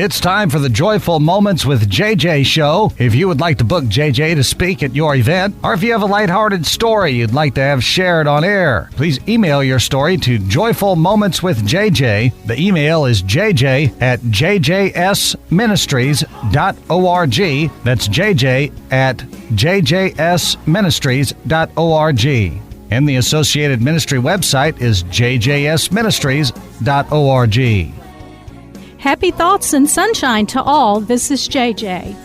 It's time for the Joyful Moments with JJ show. If you would like to book JJ to speak at your event, or if you have a lighthearted story you'd like to have shared on air, please email your story to Joyful Moments with JJ. The email is jj@JJs-Ministries.org. That's jj@JJs-Ministries.org. And the associated ministry website is JJs-Ministries.org. Happy thoughts and sunshine to all. This is JJ.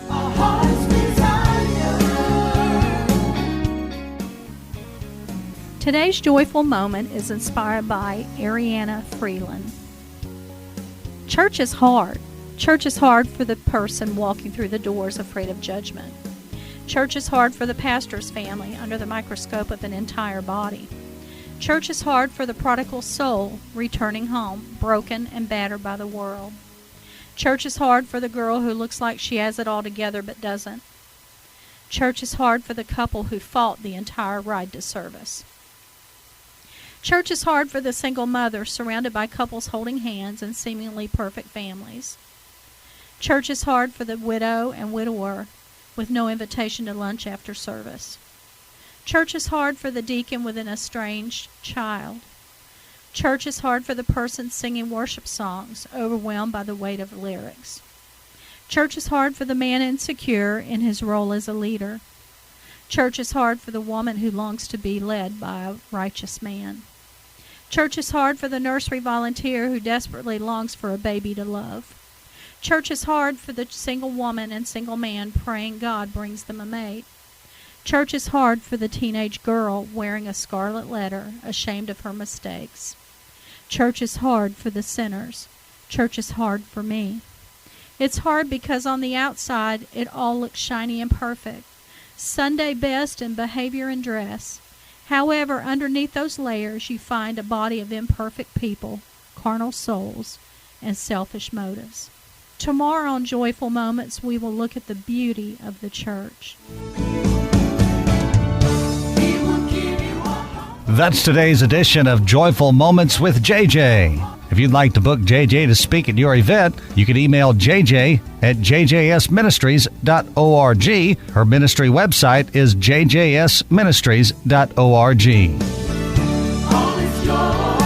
Today's joyful moment is inspired by Ariana Freeland. Church is hard. Church is hard for the person walking through the doors afraid of judgment. Church is hard for the pastor's family under the microscope of an entire body. Church is hard for the prodigal soul returning home, broken and battered by the world. Church is hard for the girl who looks like she has it all together but doesn't. Church is hard for the couple who fought the entire ride to service. Church is hard for the single mother surrounded by couples holding hands and seemingly perfect families. Church is hard for the widow and widower with no invitation to lunch after service. Church is hard for the deacon with an estranged child. Church is hard for the person singing worship songs, overwhelmed by the weight of lyrics. Church is hard for the man insecure in his role as a leader. Church is hard for the woman who longs to be led by a righteous man. Church is hard for the nursery volunteer who desperately longs for a baby to love. Church is hard for the single woman and single man praying God brings them a mate. Church is hard for the teenage girl wearing a scarlet letter, ashamed of her mistakes. Church is hard for the sinners. Church is hard for me. It's hard because on the outside it all looks shiny and perfect. Sunday best in behavior and dress. However, underneath those layers you find a body of imperfect people, carnal souls, and selfish motives. Tomorrow on Joyful Moments we will look at the beauty of the church. That's today's edition of Joyful Moments with JJ. If you'd like to book JJ to speak at your event, you can email jj@jjs-ministries.org. Her ministry website is jjs-ministries.org.